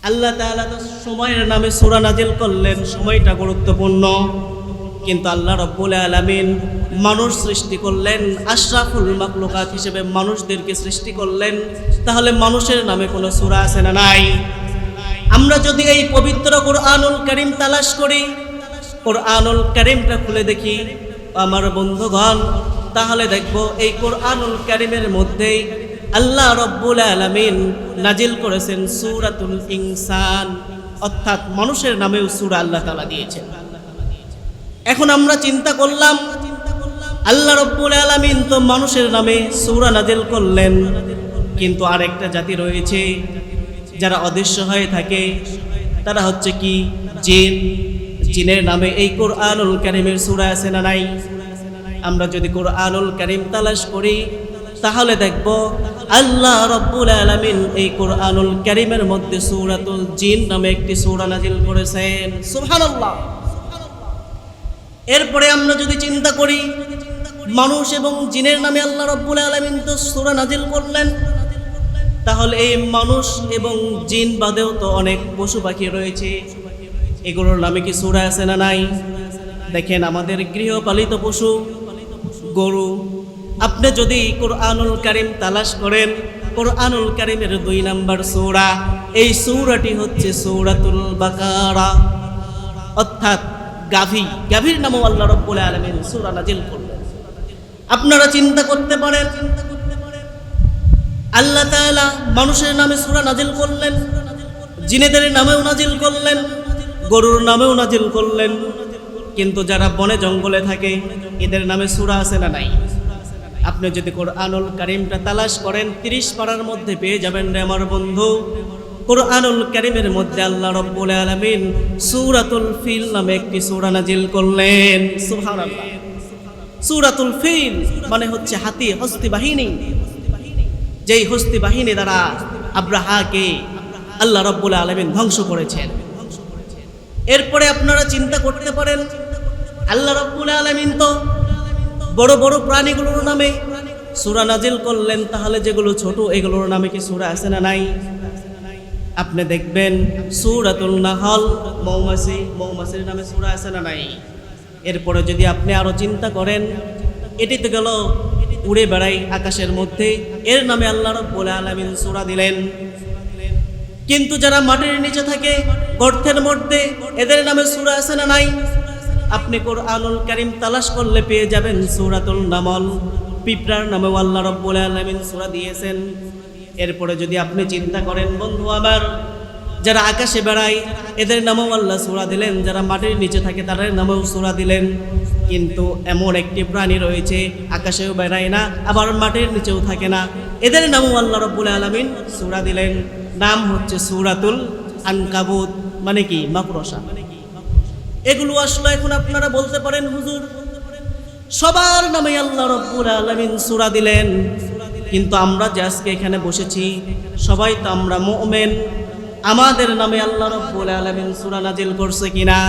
আল্লাহ তাআলা তো সময়ের নামে সূরা নাজিল করলেন, সময়টা গুরুত্বপূর্ণ। কিন্তু আল্লাহ রাব্বুল আলামিন মানুষ সৃষ্টি করলেন, আশরাফুল মাখলুকাত হিসেবে মানুষদেরকে সৃষ্টি করলেন। তাহলে মানুষের নামে কোনো সূরা আছে না নাই? আমরা যদি এই পবিত্র কোরআনুল কারীম তালাশ করি, কোরআনুল কারীমটা খুলে দেখি আমার বন্ধুগণ, তাহলে দেখব এই কোরআনুল কারীমের মধ্যেই আল্লাহ রাব্বুল আলামিন নাজিল করেছেন সূরাতুল ইনসান, অর্থাৎ মানুষের নামেও সূরা আল্লাহ তাআলা দিয়েছেন। এখন আমরা চিন্তা করলাম, আল্লাহ রাব্বুল আলামিন তো মানুষের নামে সূরা নাজিল করলেন, কিন্তু আরেকটা জাতি রয়েছে যারা অদৃশ্য হয়ে থাকে, তারা হচ্ছে কি জিন। জিনের নামে এই কোরআনুল কারীমের সূরা আছে না নাই? আমরা যদি কোরআনুল কারীম তালাশ করি তাহলে দেখব আল্লাহ রাব্বুল আলামিন এই কোরআনুল কারীমের মধ্যে সূরাতুল জিন নামে একটি সূরা নাজিল করেছেন। সুবহানাল্লাহ। এরপরে আমরা যদি চিন্তা করি, মানুষ এবং জিনের নামে আল্লাহ রাব্বুল আলামিন তো সূরা নাজিল করলেন, তাহলে এই মানুষ এবং জিন বাদেও তো অনেক পশু পাখি রয়েছে, এগুলোর নামে কি সূরা আছে না নাই? দেখেন আমাদের গৃহপালিত পশু গরু, আপনি যদি কোরআনুল কারীম তালাশ করেন, কোরআনুল কারীমের 2 নম্বর সূরা, এই সূরাটি হচ্ছে সূরাতুল বাকারা, অর্থাৎ গাভীর নামও আল্লাহ রাব্বুল আলামিন সূরা নাজিল করলেন। আপনারা চিন্তা করতে পারেন, আল্লাহ তাআলা মানুষের নামে সূরা নাজিল করলেন, জিনেদের নামেও নাজিল করলেন, গরুর নামেও নাজিল করলেন, কিন্তু যারা বনে জঙ্গলে থাকে এদের নামে সূরা আছে না নাই? আপনি যদি কোরআনুল কারীমটা তালাশ করেন 30 পারার মধ্যে পেয়ে যাবেন রে আমার বন্ধু। কোরআনুল কারীমের মধ্যে আল্লাহ রাব্বুল আলামিন সূরাতুল ফিল নামে একটি সূরা নাজিল করলেন। সুবহানাল্লাহ। সূরাতুল ফিল মানে হচ্ছে হাতি, হস্তি বাহিনী, যেই হস্তি বাহিনী দ্বারা আব্রাহাকে আল্লাহ রাব্বুল আলামিন ধ্বংস করেছেন। এরপরে আপনারা চিন্তা করতে পারেন, আল্লাহ রাব্বুল আলামিন তো বড় বড় প্রাণীগুলোর নামে সূরা নাজিল করলেন, তাহলে যেগুলো ছোট এগুলোর নামে কি সূরা আছে না নাই? আপনি দেখবেন সূরাতুল নাহল, মৌমাছির নামে সূরা আছে না নাই? এরপরে যদি আপনি আরো চিন্তা করেন, এটি তো গেল উড়ে বেড়াই আকাশের মধ্যে, এর নামে আল্লাহ রাব্বুল আলামিন সূরা দিলেন। কিন্তু যারা মাটির নিচে থাকে, গর্তের মধ্যে, এদের নামে সূরা আছে না নাই? আপনি কোরআনুল কারীম তালাশ করলে পেয়ে যাবেন সূরাতুল নামল, পিঁপড়ার নামেও আল্লাহ রাব্বুল আলামিন সূরা দিয়েছেন। এরপরে যদি আপনি চিন্তা করেন বন্ধু আমার, যারা আকাশে বেড়ায় এদের নামেও আল্লাহ সূরা দিলেন, যারা মাটির নিচে থাকে তাদের নামেও সূরা দিলেন। কিন্তু এমন একটি প্রাণী রয়েছে আকাশেও বেড়ায় না, আবার মাটির নিচেও থাকে না, এদের নামেও আল্লাহ রাব্বুল আলামিন সূরা দিলেন। নাম হচ্ছে সূরাতুল আনকাবুত, মানে কি মাকড়সা। এগুলো আসলে এখন আপনারা বলতে পারেন হুজুর সবার নামে আল্লাহ রাব্বুল আলামিন সূরা দিলেন, কিন্তু আমরা যে আজকে এখানে বসেছি সবাই তো আমরা মুমিন, আমাদের নামে আল্লাহ রাব্বুল আলামিন সূরা নাজিল করছে কিনা?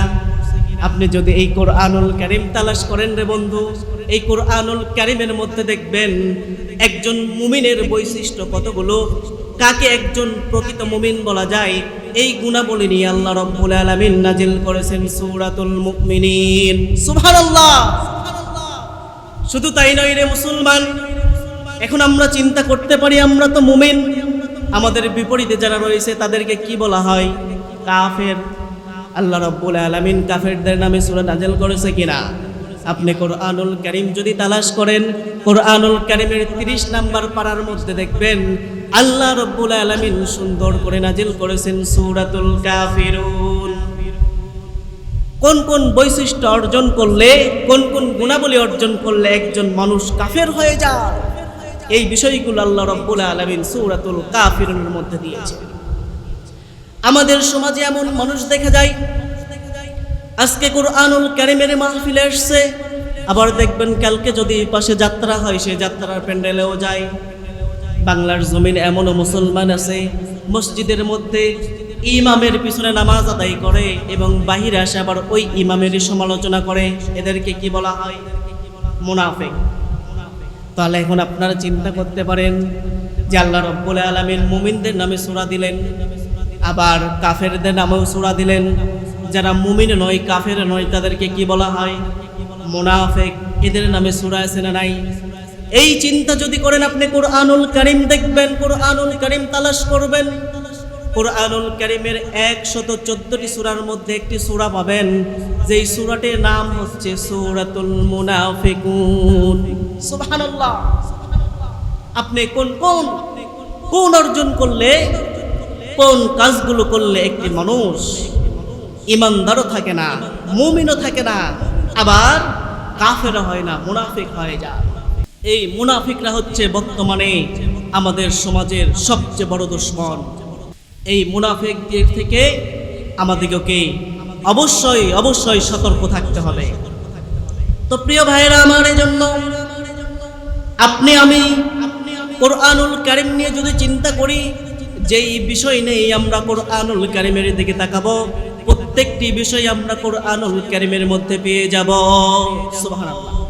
আপনি যদি এই কোরআনুল কারীম তালাশ করেন রে বন্ধু, এই কোরআনুল কারীমের মধ্যে দেখবেন একজন মুমিনের বৈশিষ্ট্য কতগুলো, কাকে একজন প্রকৃত মুমিন বলা যায়, এই গুণাবলী নিয়ে আল্লাহ রাব্বুল আলামিন নাজিল করেছেন সূরাতুল মুমিনিন। সুবহানাল্লাহ। শুধু তাই নয় রে মুসলমান, এখন আমরা চিন্তা করতে পারি আমরা তো মুমিন, আমাদের বিপরীতে যারা রয়েছে তাদেরকে কি বলা হয়? কাফের। আল্লাহ রাব্বুল আলামিন কাফেরদের নামে সূরা নাজিল করেছে কিনা? আপনি কোরআনুল কারীম যদি তালাশ করেন, কোরআনুল কারীমের 30 নম্বর পারার মধ্যে দেখবেন আল্লাহ রাব্বুল আলামিন সুন্দর করে নাজিল করেছেন সূরাতুল কাফিরুন। কোন কোন বৈশিষ্ট্য অর্জন করলে, কোন কোন গুণাবলী অর্জন করলে একজন মানুষ কাফের হয়ে যায়, এই বিষয়গুলো আল্লাহ রাব্বুল আলামিন সূরাতুল কাফিরুনের মধ্যে দিয়েছেন। আমাদের সমাজে এমন মানুষ দেখা যায় আজকে কোরআনুল কারীমের মাহফিলে আসছে, আবার দেখবেন কালকে যদি পাশে যাত্রা হয় সে যাত্রার প্যান্ডেলেও যায়। বাংলার জমিনে এমনও মুসলমান আছে মসজিদের মধ্যে ইমামের পিছনে নামাজ আদায় করে এবং বাহিরে আসে আবার ওই ইমামেরই সমালোচনা করে। এদেরকে কি বলা হয়? মুনাফিক। তাহলে এখন আপনারা চিন্তা করতে পারেন যে আল্লাহ রাব্বুল আলামিন মুমিনদের নামে সূরা দিলেন, আবার কাফেরদের নামেও সূরা দিলেন। যারা মুমিন নয়, কাফের নয়, তাদেরকে কি বলা হয়? মুনাফিক। এদের নামে সূরা আছে না নাই? এই চিন্তা যদি করেন আপনি কুরআনুল কারীম দেখবেন, কুরআনুল কারীম তালাশ করবেন, কুরআনুল কারীমের 114টি সূরার মধ্যে একটি সূরা পাবেন, যেই সূরাটির নাম হচ্ছে সূরাতুল মুনাফিকুন। সুবহানাল্লাহ। আপনি কোন অর্জন করলে, কোন কাজগুলো করলে একটি মানুষ ইমানদারও থাকে না, মুমিনও থাকে না, আবার কাফের হয় না, মুনাফিক হয়ে যায়। এই মুনাফিকরা হচ্ছে বর্তমানে আমাদের সমাজের সবচেয়ে বড় দুশমন। এই মুনাফিকদের থেকে আমাদেরকে অবশ্যই সতর্ক থাকতে হবে। তো প্রিয় ভাইরা আমার, এই জন্য আপনি আমি কুরআনুল কারীম নিয়ে যদি চিন্তা করি, যেই বিষয় নেই আমরা কুরআনুল কারীমের দিকে তাকাবো, প্রত্যেকটি বিষয় আমরা কুরআনুল কারীমের মধ্যে পেয়ে যাব। সুবহানাল্লাহ।